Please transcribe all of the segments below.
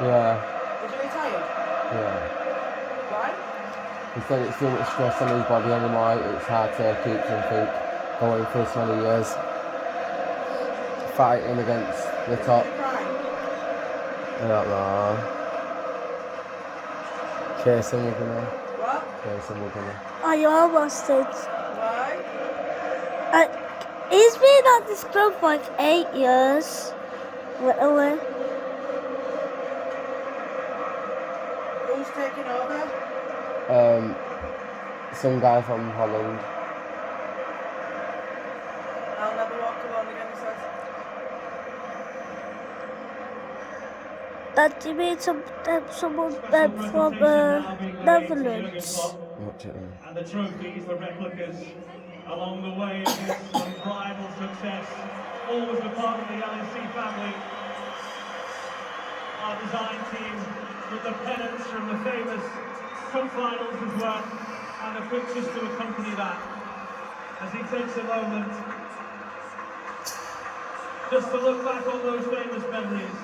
Yeah. Is he retired? Yeah. Why? He said it's too much stress on his body anymore. It's hard to keep something going for so many years. Fighting against the top. I don't know. Casey we're gonna. What? Casey we're gonna. I almost did. Why? He's been at this club for like 8 years. Literally. Who's taking over? Some guy from Holland. I'll never walk alone again, he says. That you mean someone from Netherlands. Watch it then. And the trophies, the replicas, along the way of this unrivaled success, always a part of the LSC family. Our design team with the pennants from the famous cup finals as well, and the pictures to accompany that. As he takes a moment just to look back on those famous memories.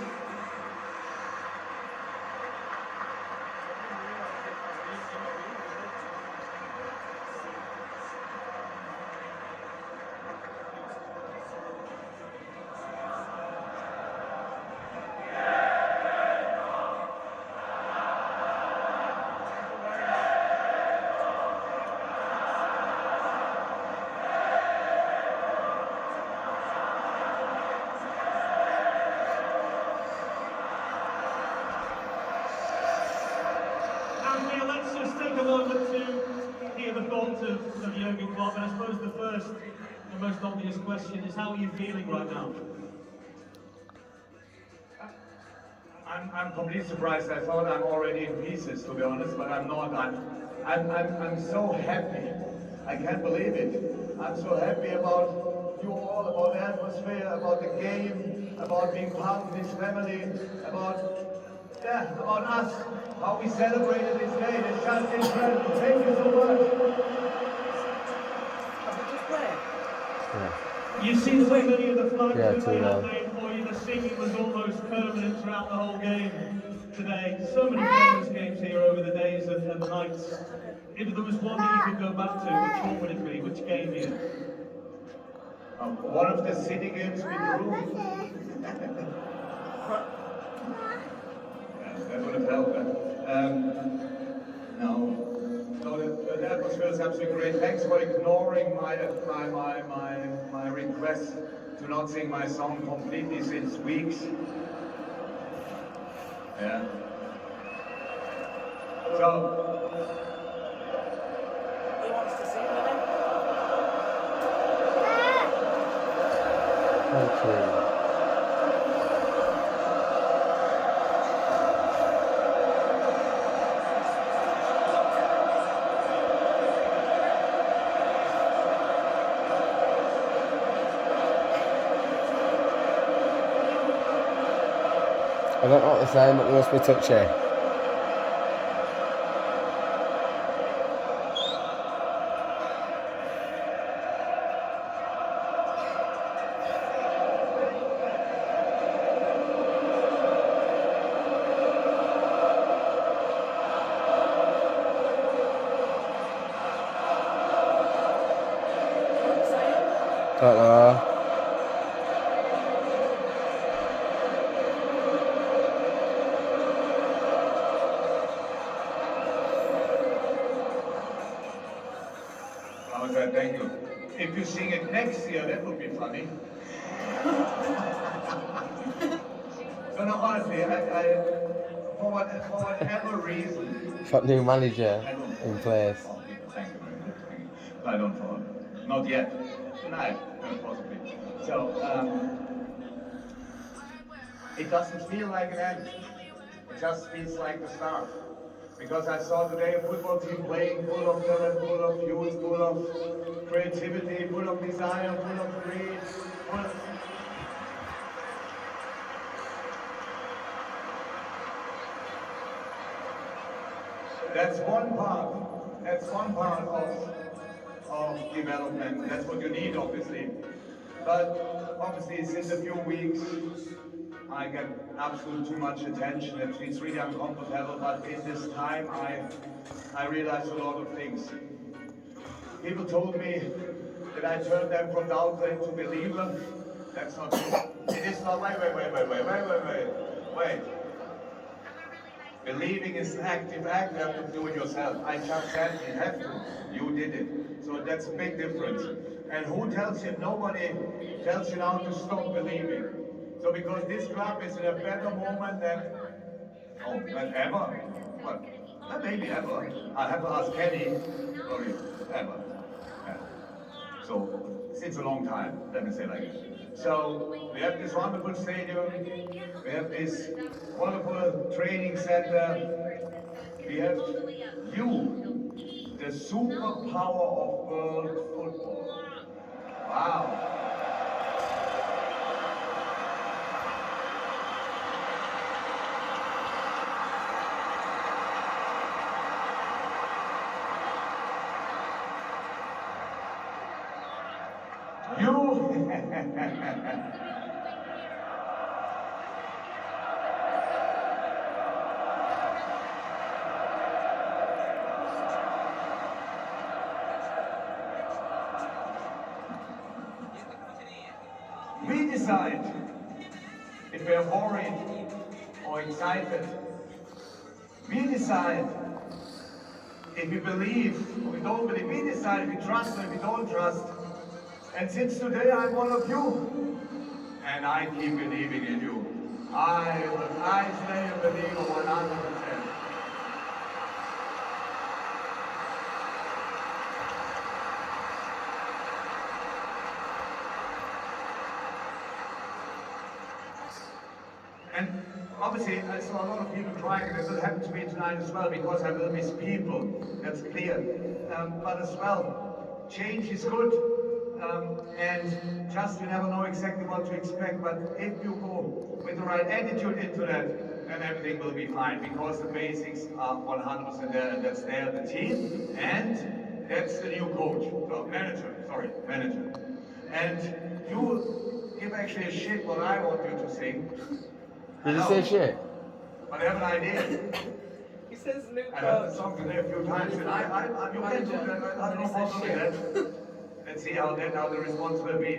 Let's just take a moment to hear the thoughts of Jurgen Klopp, and I suppose the first and most obvious question is, how are you feeling right now? I'm completely surprised. I thought I'm already in pieces, to be honest, but I'm not. I'm so happy. I can't believe it. I'm so happy about you all, about the atmosphere, about the game, about being part of this family, about us, how we celebrated this day. It's just incredible. Thank you so much. Yeah. You've seen so many of the flags that they 2-0. have made for you. The singing was almost permanent throughout the whole game today. So many famous games here over the days and the nights. If there was one that you could go back to, which one would it be? Which game here? One of the city games we drew. That would have helped. No, the atmosphere is absolutely great. Thanks for ignoring my request to not sing my song completely since weeks. Yeah. So. He wants to sing with him. Thank you. I don't know what they're saying, but they must be touchy. Don't know. Thank you. If you sing it next year, that would be funny. So no, honestly, for whatever reason... Got new manager in place. Thank you very much. I don't follow. Not yet. Tonight, possibly. So, it doesn't feel like an end. It just feels like the start. Because I saw today a football team playing full of talent, full of youth, full of creativity, full of desire, full of greed. That's one part. That's one part of development. That's what you need, obviously. But obviously, since a few weeks, I get absolutely too much attention. It's really uncomfortable, but in this time I realized a lot of things. People told me that I turned them from doubter into believer. That's not true. It is not. Wait. Believing is an active act. You have to do it yourself. I just said you have to. You did it. So that's a big difference. And who tells you? Nobody tells you now to stop believing. So because this club is in a better moment than ever. Well, maybe ever. I have to ask Kenny. Sorry, ever. Yeah. So since a long time, let me say like that. So we have this wonderful stadium, we have this wonderful training center, we have you, the superpower of world football. Wow. We decide if we are worried or excited. We decide if we believe or we don't believe. We decide if we trust or if we don't trust. And since today I'm one of you. And I keep believing in you. I stay a believer 100%. And obviously, I saw a lot of people crying, and it will happen to me tonight as well, because I will miss people. That's clear. But as well, change is good. And just you never know exactly what to expect, but if you go with the right attitude into that, then everything will be fine, because the basics are 100% there, and that's there, the team, and that's the new coach, manager. And you give actually a shit what I want you to sing. Did you say shit? But I have an idea. He says new I heard the coach. song today a few times, and you can do that, I have no problem with that. Let's see how the response will be.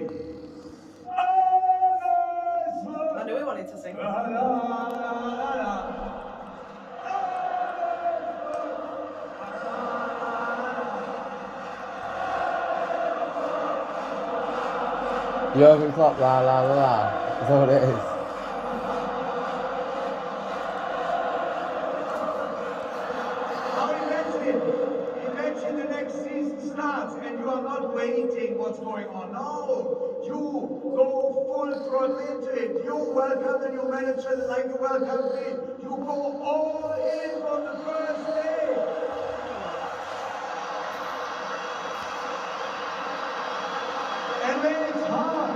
I knew he wanted to sing. Jurgen Klopp, la la la la. That's what it is. Imagine the next season starts and you are not waiting what's going on. No, you go full throttle into it. You welcome the new manager like you welcome me. You go all in from the first day. And when it's hard,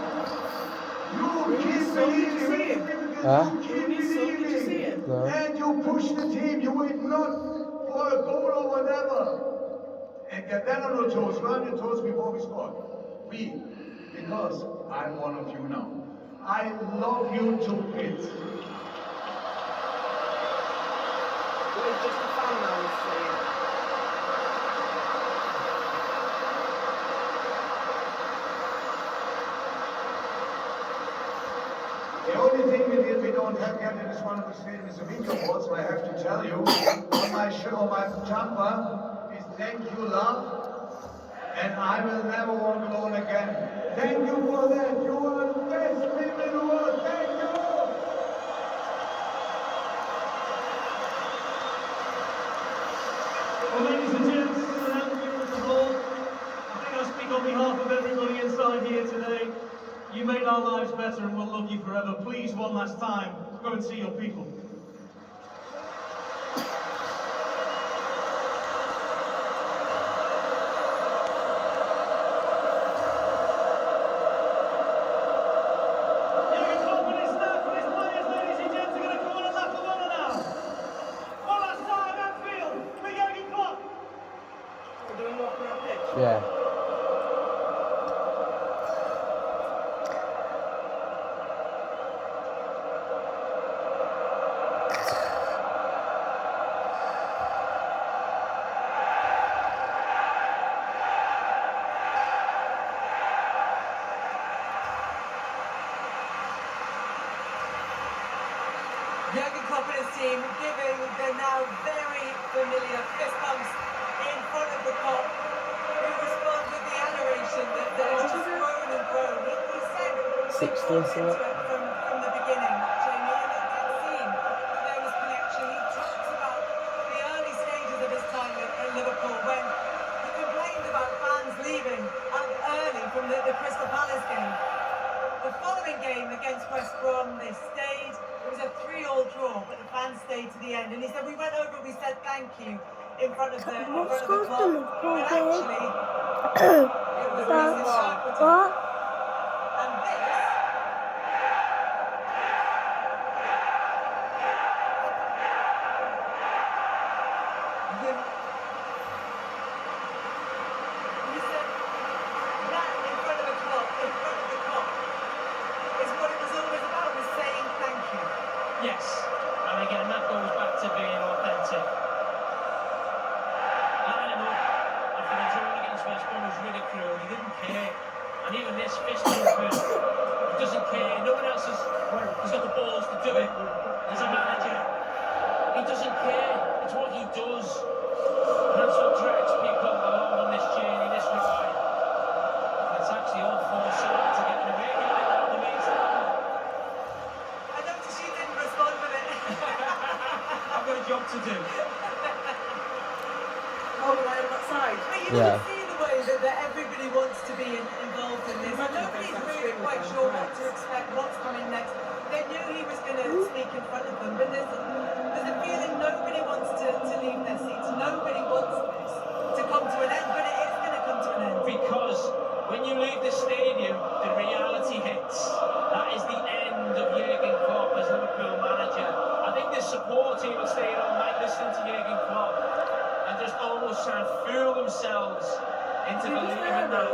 you keep believing. Huh? You keep believing. No. And you push the team. You wait not for a goal or whatever. And get down on your toes, round your toes before we score. Because I'm one of you now. I love you to bits. He's just a fan now, he's saying. The only thing we don't have yet in this wonderful stadium is a video board, so I have to tell you, on my shirt, on my jumper, is thank you, love, and I will never walk alone again. Thank you for that. You are the best people in the world. Thank you. Well, ladies and gents, thank you for the ball. I think I speak on behalf of everybody inside here today. You made our lives better and we'll love you forever. Please, one last time, go and see your people. Jurgen Klopp and his staff and his players, ladies and gents, are going to come on and laugh the winner now. One last time, Anfield, for Jurgen Klopp. We're doing walk around pitch. Yeah. Klopp and his team giving the now very familiar fist bumps in front of the Kop, who responds with the adoration that has just grown and grown. He said 60 before or so. into it from the beginning, Jamie, and it did seem that there was connection. He talks about the early stages of his time at Liverpool when he complained about fans leaving early from the Crystal Palace game. The following game against West Brom, they stayed. It was a 3-3 draw, but the fans stayed to the end. And he said, we went over, we said thank you in front of the club. But actually, it was misinterpreted. What? And this he said that in front of the club, is what it was always about, was saying thank you. Yes, and again, that goes back to being authentic. Lining up after the draw against West Brom was ridiculed. He didn't care. And even this fist movement, he doesn't care. No one else has got the balls to do it as a manager. He doesn't care. It's what he does. And that's what drags people along on this journey, this ride. And it's actually all foresight to get away with it out the way. I noticed you didn't respond with it. I've got a job to do. Oh, right on that side. But you Yeah. can see the way that everybody wants to be involved in this. And nobody's really quite sure what to expect, what's coming next. They knew he was going to speak in front of them, but there's a feeling nobody wants to leave their seats. Nobody wants this to come to an end, but it is going to come to an end. Because when you leave the stadium, the reality hits. That is the end of Jurgen Klopp as Liverpool manager. I think the support team will stay all night listening to Jurgen Klopp and just almost try and fool themselves into believing that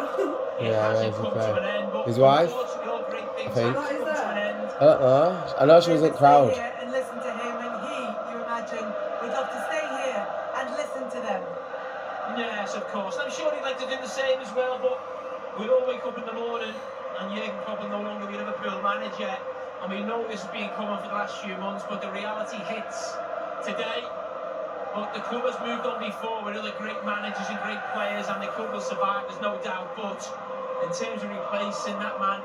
it Yeah, hasn't he's come to an end. But his wife, unfortunately, all great things I think. have come to an end. I don't know. I know she was in the crowd. Stay here and listen to him, and he, you imagine, would love to stay here and listen to them. Yes, of course. I'm sure he'd like to do the same as well, but we'll all wake up in the morning and Jurgen Klopp will no longer be Liverpool manager. And we know this has been coming for the last few months, but the reality hits today. But the club has moved on before with other great managers and great players, and the club will survive, there's no doubt. But in terms of replacing that man,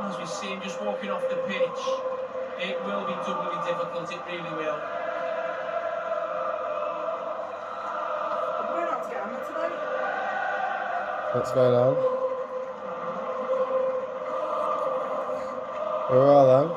as we see him just walking off the pitch, it will be doubly difficult, it really will. We're not to get hammered today. What's going on? Where are them?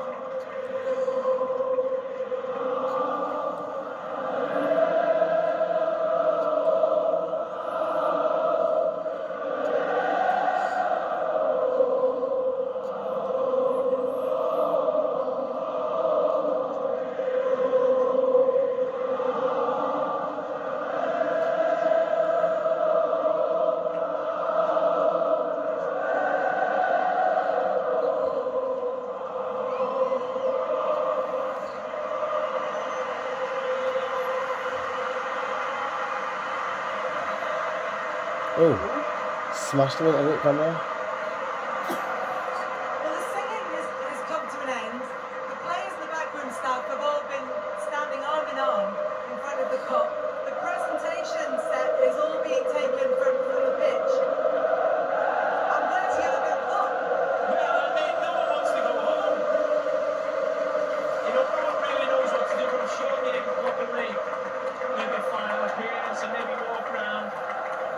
Oh, smashed him into the camera. Well, the singing has come to an end. The players and the backroom staff have all been standing arm in arm in front of the Kop. The presentation set is all being taken from the pitch. And where's Jurgen Klopp? Well, I mean, no one wants to go home. You know, no one really knows what to do, but I'm sure they can probably maybe a final appearance and maybe walk around,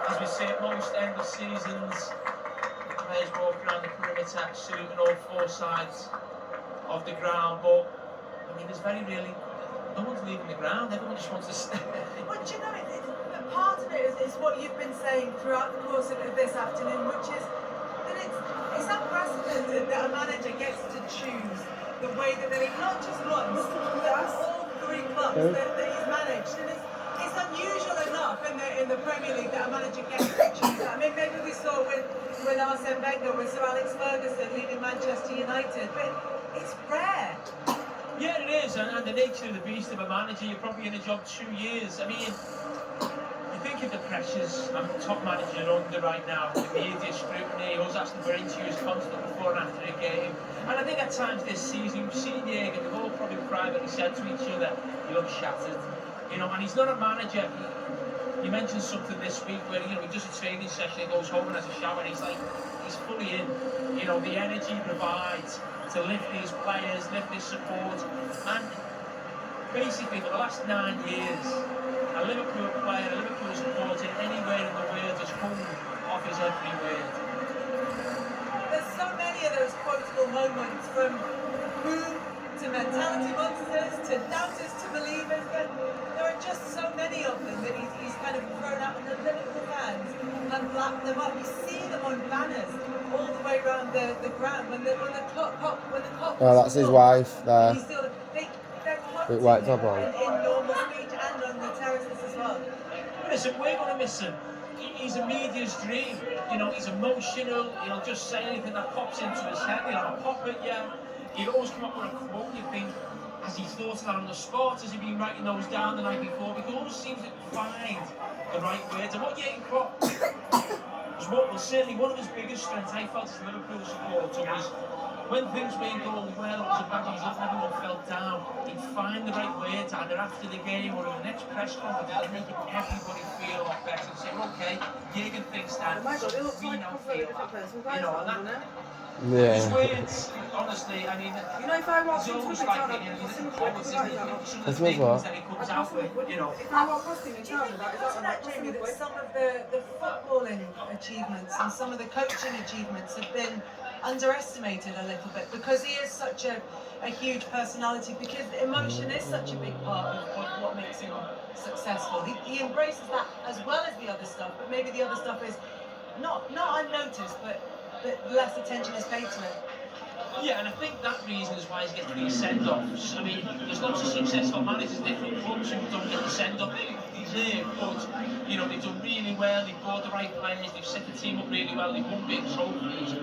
as we say at most end of seasons, players walk around the perimeter, saluting all four sides of the ground. But, I mean, there's very really, no one's leaving the ground, everyone just wants to stay. But you know, part of it is what you've been saying throughout the course of this afternoon, which is that it's unprecedented that a manager gets to choose the way that they, not just once, but all three clubs that he's managed. And it's unusual enough in the Premier League that a manager gets to choose that. I mean, maybe we saw with Arsene Wenger, with Sir Alex Ferguson leading Manchester United, but it's rare. Yeah, it is, and the nature of the beast of a manager, you're probably in a job 2 years. I mean, you think of the pressures I'm top manager under right now, the media scrutiny, us asking for interviews constantly before and after a game. And I think at times this season, we've seen Jurgen, we've all probably cried privately said to each other, "You look shattered." You know, and he's not a manager. He mentioned something this week where, you know, he does a training session, he goes home and has a shower, and he's like, he's fully in. You know, the energy he provides to lift these players, lift this support, and basically for the last 9 years, a Liverpool player, a Liverpool supporter anywhere in the world has hung off his every word. There's so many of those quotable moments, from boom to mentality monsters to doubters to believers. But there are just so many of them that he's kind of thrown out, and the Liverpool fans have lapped them up. You see them on banners all the way around the ground when the clock Oh, that's his wife there. He's got a big Big white top on. in normal speech and on the terraces as well. Listen, we're going to miss him. He's a media's dream. You know, he's emotional. He'll just say anything that pops into his head. He'll have a pop at you. He'll always come up with a quote. You think, has he thought of that on the spot? Has he been writing those down the night before? He always seems to find the right words. And what Jurgen Klopp was certainly one of his biggest strengths, I felt, as a Liverpool supporter, was when things weren't going well, it was a bad result, everyone felt down, he'd find the right words either after the game or in the next press conference to make everybody feel a lot better and say, okay, Jurgen thinks that, so we now feel that. You know, and that, his words, honestly, I mean, You know, if I walk it's into almost a like, town, you know, I'll some sing of for the things what? that he comes out with, you know. If I walk past him in town, like, is Isn't that that, Jamie, like, that some of the footballing achievements and some of the coaching achievements have been underestimated a little bit because he is such a huge personality, because emotion is such a big part of what makes him successful. He embraces that as well as the other stuff, but maybe the other stuff is not unnoticed, but less attention is paid to it. Yeah, and I think that reason is why he gets these send-offs. I mean, there's lots of successful managers in different clubs who don't get the send-off they deserve, but, you know, they've done really well, they've bought the right players, they've set the team up really well, they've won big trophies.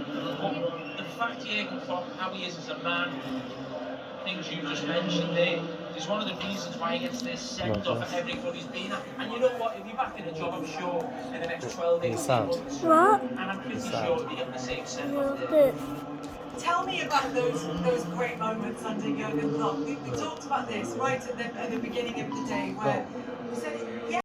But the fact Jurgen Klopp, how he is as a man, things you just mentioned there, is one of the reasons why he gets this send-off at every club he's been at. And you know what, he'll be back in the job, I'm sure, in the next 12 18 months. What? And I'm pretty sure he'll be getting the same send-off Little there. bit. Tell me about those great moments under Jurgen Klopp. We talked about this right at the beginning of the day, where we said, yeah.